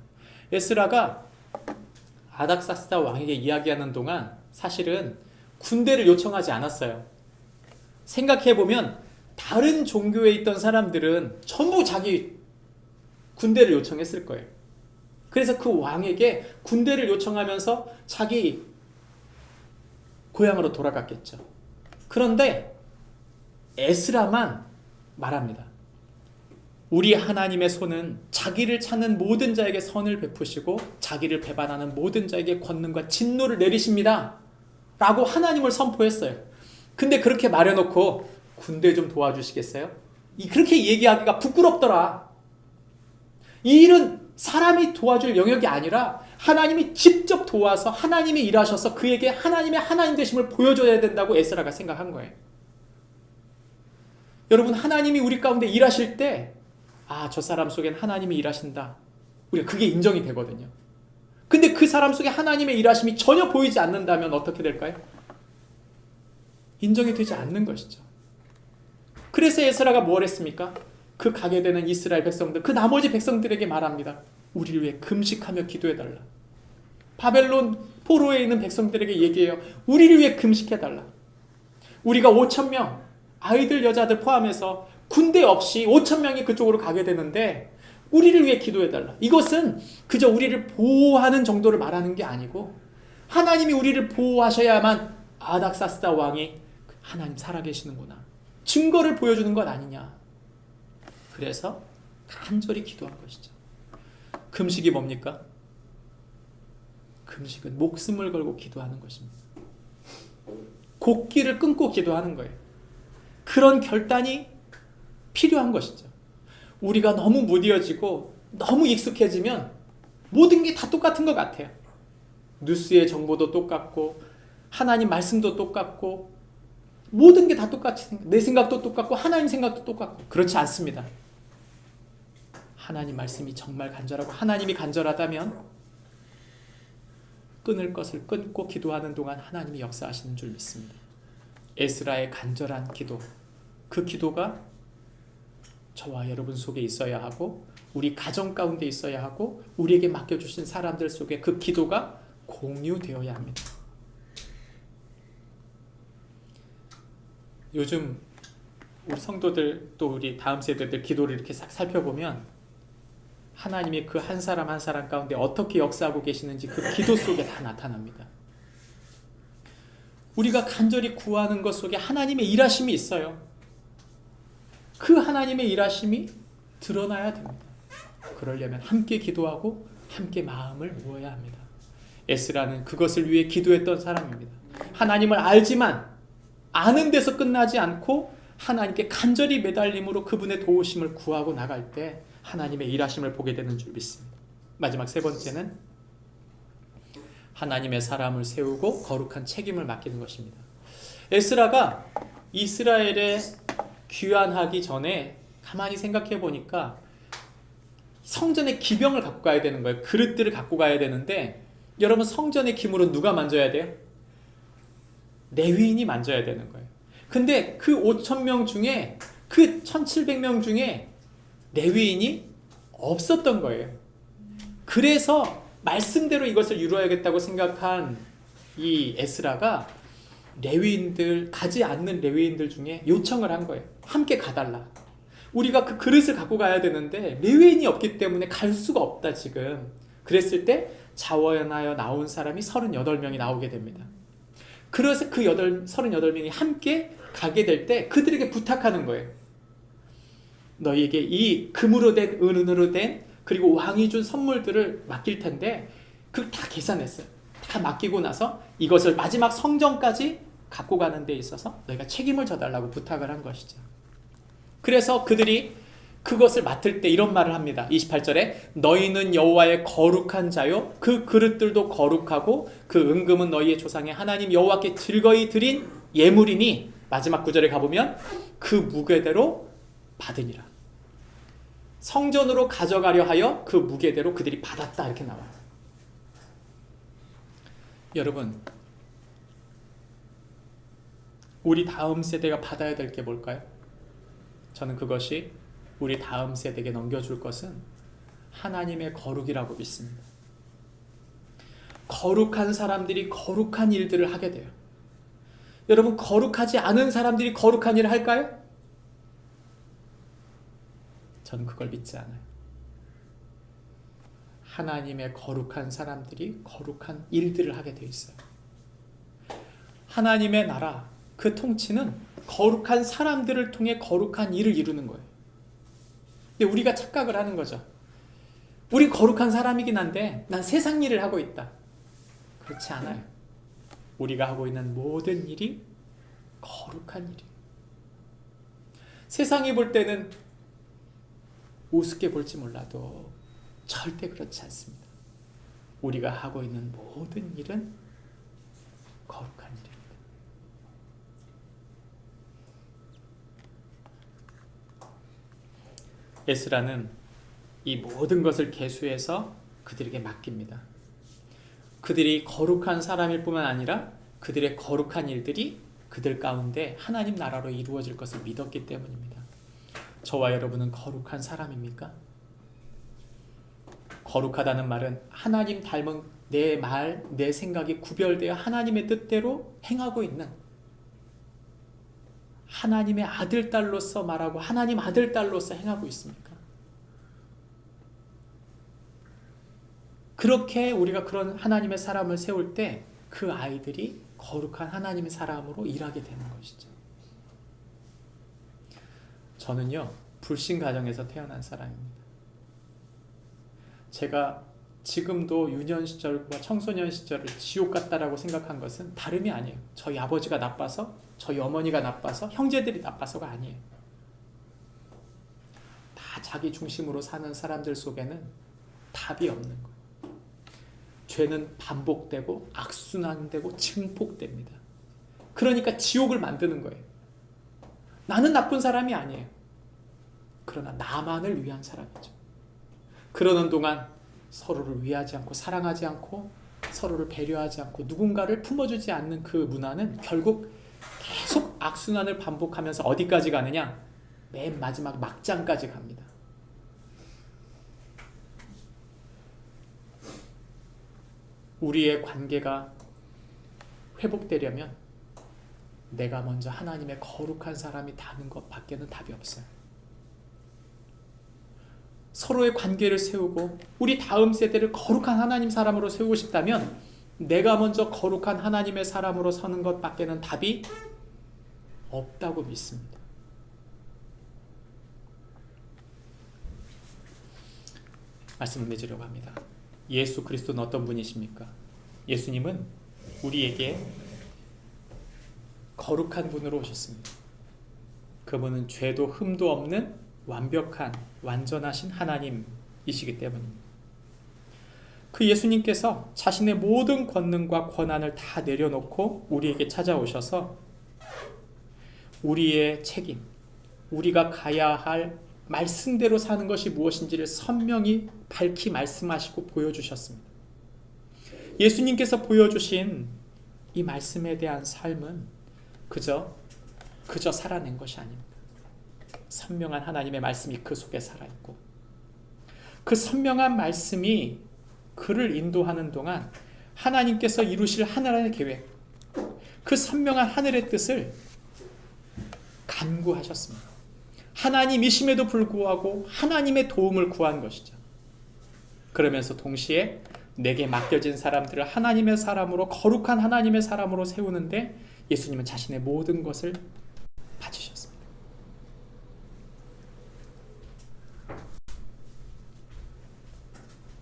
에스라가 아닥사스다 왕에게 이야기하는 동안 사실은 군대를 요청하지 않았어요. 생각해보면 다른 종교에 있던 사람들은 전부 자기 군대를 요청했을 거예요. 그래서 그 왕에게 군대를 요청하면서 자기 고향으로 돌아갔겠죠. 그런데 에스라만 말합니다. 우리 하나님의 손은 자기를 찾는 모든 자에게 선을 베푸시고 자기를 배반하는 모든 자에게 권능과 진노를 내리십니다 라고 하나님을 선포했어요. 근데 그렇게 말해놓고 군대 좀 도와주시겠어요? 그렇게 얘기하기가 부끄럽더라. 이 일은 사람이 도와줄 영역이 아니라 하나님이 직접 도와서 하나님이 일하셔서 그에게 하나님의 하나님 되심을 보여줘야 된다고 에스라가 생각한 거예요. 여러분, 하나님이 우리 가운데 일하실 때 저 사람 속엔 하나님이 일하신다, 우리가 그게 인정이 되거든요. 근데 그 사람 속에 하나님의 일하심이 전혀 보이지 않는다면 어떻게 될까요? 인정이 되지 않는 것이죠. 그래서 에스라가 뭘 했습니까? 그 가게 되는 이스라엘 백성들, 그 나머지 백성들에게 말합니다. 우리를 위해 금식하며 기도해달라. 바벨론 포로에 있는 백성들에게 얘기해요. 우리를 위해 금식해달라. 우리가 5,000명, 아이들 여자들 포함해서 군대 없이 5,000명이 그쪽으로 가게 되는데 우리를 위해 기도해달라. 이것은 그저 우리를 보호하는 정도를 말하는 게 아니고 하나님이 우리를 보호하셔야만 아닥사스다 왕이 하나님 살아계시는구나, 증거를 보여주는 것 아니냐. 그래서 간절히 기도한 것이죠. 금식이 뭡니까? 금식은 목숨을 걸고 기도하는 것입니다. 곡기를 끊고 기도하는 거예요. 그런 결단이 필요한 것이죠. 우리가 너무 무뎌지고 너무 익숙해지면 모든 게 다 똑같은 것 같아요. 뉴스의 정보도 똑같고 하나님 말씀도 똑같고 모든 게 다 똑같이 내 생각도 똑같고 하나님 생각도 똑같고 그렇지 않습니다. 하나님 말씀이 정말 간절하고 하나님이 간절하다면 끊을 것을 끊고 기도하는 동안 하나님이 역사하시는 줄 믿습니다. 에스라의 간절한 기도, 그 기도가 저와 여러분 속에 있어야 하고 우리 가정 가운데 있어야 하고 우리에게 맡겨주신 사람들 속에 그 기도가 공유되어야 합니다. 요즘 우리 성도들 또 우리 다음 세대들 기도를 이렇게 싹 살펴보면 하나님이 그 한 사람 한 사람 가운데 어떻게 역사하고 계시는지 그 기도 속에 다 나타납니다. 우리가 간절히 구하는 것 속에 하나님의 일하심이 있어요. 그 하나님의 일하심이 드러나야 됩니다. 그러려면 함께 기도하고 함께 마음을 모아야 합니다. 에스라는 그것을 위해 기도했던 사람입니다. 하나님을 알지만 아는 데서 끝나지 않고 하나님께 간절히 매달림으로 그분의 도우심을 구하고 나갈 때 하나님의 일하심을 보게 되는 줄 믿습니다. 마지막 세 번째는 하나님의 사람을 세우고 거룩한 책임을 맡기는 것입니다. 에스라가 이스라엘에 귀환하기 전에 가만히 생각해 보니까 성전에 기병을 갖고 가야 되는 거예요. 그릇들을 갖고 가야 되는데 여러분 성전의 기물은 누가 만져야 돼요? 레위인이 만져야 되는 거예요. 근데 그 5,000명 중에 그 1,700명 중에 레위인이 없었던 거예요. 그래서 말씀대로 이것을 이루어야겠다고 생각한 이 에스라가 레위인들 가지 않는 레위인들 중에 요청을 한 거예요. 함께 가달라. 우리가 그 그릇을 갖고 가야 되는데 레위인이 없기 때문에 갈 수가 없다 지금. 그랬을 때 자원하여 나온 사람이 38명이 나오게 됩니다. 그래서 그 38명이 함께 가게 될 때 그들에게 부탁하는 거예요. 너희에게 이 금으로 된 은으로 된 그리고 왕이 준 선물들을 맡길 텐데 그걸 다 계산했어요. 다 맡기고 나서 이것을 마지막 성전까지 갖고 가는 데 있어서 너희가 책임을 져달라고 부탁을 한 것이죠. 그래서 그들이 그것을 맡을 때 이런 말을 합니다. 28절에 너희는 여호와의 거룩한 자요 그 그릇들도 거룩하고 그 은금은 너희의 조상의 하나님 여호와께 즐거이 드린 예물이니 마지막 구절에 가보면 그 무게대로 받으니라. 성전으로 가져가려 하여 그 무게대로 그들이 받았다 이렇게 나와요. 여러분 우리 다음 세대가 받아야 될 게 뭘까요? 저는 그것이 우리 다음 세대에게 넘겨줄 것은 하나님의 거룩이라고 믿습니다. 거룩한 사람들이 거룩한 일들을 하게 돼요. 여러분 거룩하지 않은 사람들이 거룩한 일을 할까요? 저는 그걸 믿지 않아요. 하나님의 거룩한 사람들이 거룩한 일들을 하게 돼 있어요. 하나님의 나라, 그 통치는 거룩한 사람들을 통해 거룩한 일을 이루는 거예요. 근데 우리가 착각을 하는 거죠. 우리 거룩한 사람이긴 한데 난 세상 일을 하고 있다. 그렇지 않아요. 우리가 하고 있는 모든 일이 거룩한 일이에요. 세상이 볼 때는 우습게 볼지 몰라도 절대 그렇지 않습니다. 우리가 하고 있는 모든 일은 거룩한 일입니다. 에스라는 이 모든 것을 계수해서 그들에게 맡깁니다. 그들이 거룩한 사람일 뿐만 아니라 그들의 거룩한 일들이 그들 가운데 하나님 나라로 이루어질 것을 믿었기 때문입니다. 저와 여러분은 거룩한 사람입니까? 거룩하다는 말은 하나님 닮은 내 말, 내 생각이 구별되어 하나님의 뜻대로 행하고 있는 하나님의 아들, 딸로서 말하고 하나님 아들, 딸로서 행하고 있습니까? 그렇게 우리가 그런 하나님의 사람을 세울 때 그 아이들이 거룩한 하나님의 사람으로 일하게 되는 것이죠. 저는요 불신 가정에서 태어난 사람입니다. 제가 지금도 유년 시절과 청소년 시절을 지옥 같다라고 생각한 것은 다름이 아니에요. 저희 아버지가 나빠서 저희 어머니가 나빠서 형제들이 나빠서가 아니에요. 다 자기 중심으로 사는 사람들 속에는 답이 없는 거예요. 죄는 반복되고 악순환되고 증폭됩니다. 그러니까 지옥을 만드는 거예요. 나는 나쁜 사람이 아니에요. 그러나 나만을 위한 사람이죠. 그러는 동안 서로를 위하지 않고 사랑하지 않고 서로를 배려하지 않고 누군가를 품어주지 않는 그 문화는 결국 계속 악순환을 반복하면서 어디까지 가느냐? 맨 마지막 막장까지 갑니다. 우리의 관계가 회복되려면 내가 먼저 하나님의 거룩한 사람이 되는 것밖에는 답이 없어요. 서로의 관계를 세우고 우리 다음 세대를 거룩한 하나님 사람으로 세우고 싶다면 내가 먼저 거룩한 하나님의 사람으로 서는 것밖에는 답이 없다고 믿습니다. 말씀을 맺으려고 합니다. 예수 그리스도는 어떤 분이십니까? 예수님은 우리에게 거룩한 분으로 오셨습니다. 그분은 죄도 흠도 없는 완벽한 완전하신 하나님이시기 때문입니다. 그 예수님께서 자신의 모든 권능과 권한을 다 내려놓고 우리에게 찾아오셔서 우리의 책임, 우리가 가야 할 말씀대로 사는 것이 무엇인지를 선명히 밝히 말씀하시고 보여주셨습니다. 예수님께서 보여주신 이 말씀에 대한 삶은 그저 살아낸 것이 아닙니다. 선명한 하나님의 말씀이 그 속에 살아있고 그 선명한 말씀이 그를 인도하는 동안 하나님께서 이루실 하나님의 계획, 그 선명한 하늘의 뜻을 간구하셨습니다. 하나님이심에도 불구하고 하나님의 도움을 구한 것이죠. 그러면서 동시에 내게 맡겨진 사람들을 하나님의 사람으로 거룩한 하나님의 사람으로 세우는데 예수님은 자신의 모든 것을 바치셨습니다.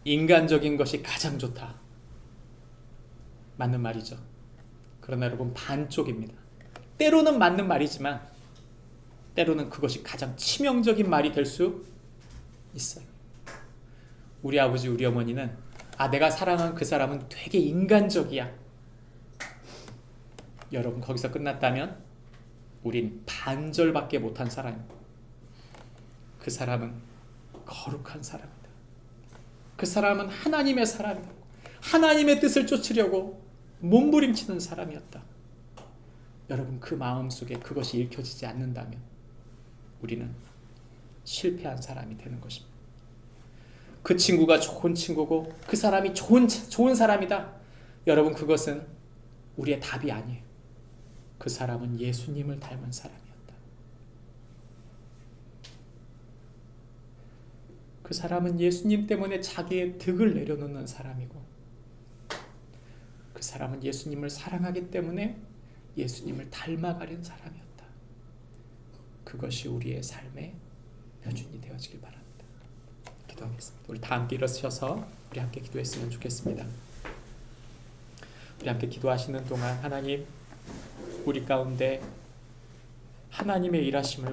인간적인 것이 가장 좋다. 맞는 말이죠. 그러나 여러분 반쪽입니다. 때로는 맞는 말이지만 때로는 그것이 가장 치명적인 말이 될 수 있어요. 우리 아버지 우리 어머니는 내가 사랑하는 그 사람은 되게 인간적이야. 여러분 거기서 끝났다면 우린 반절밖에 못한 사람입니다. 그 사람은 거룩한 사람이다. 그 사람은 하나님의 사람이고 하나님의 뜻을 쫓으려고 몸부림치는 사람이었다. 여러분 그 마음속에 그것이 읽혀지지 않는다면 우리는 실패한 사람이 되는 것입니다. 그 친구가 좋은 친구고 그 사람이 좋은 사람이다. 여러분 그것은 우리의 답이 아니에요. 그 사람은 예수님을 닮은 사람이었다. 그 사람은 예수님 때문에 자기의 덕을 내려놓는 사람이고 그 사람은 예수님을 사랑하기 때문에 예수님을 닮아가려는 사람이었다. 그것이 우리의 삶의 표준이 되어지길 바랍니다. 기도하겠습니다. 우리 다 함께 일어서셔서 우리 함께 기도했으면 좋겠습니다. 우리 함께 기도하시는 동안 하나님 우리 가운데 하나님의 일하심을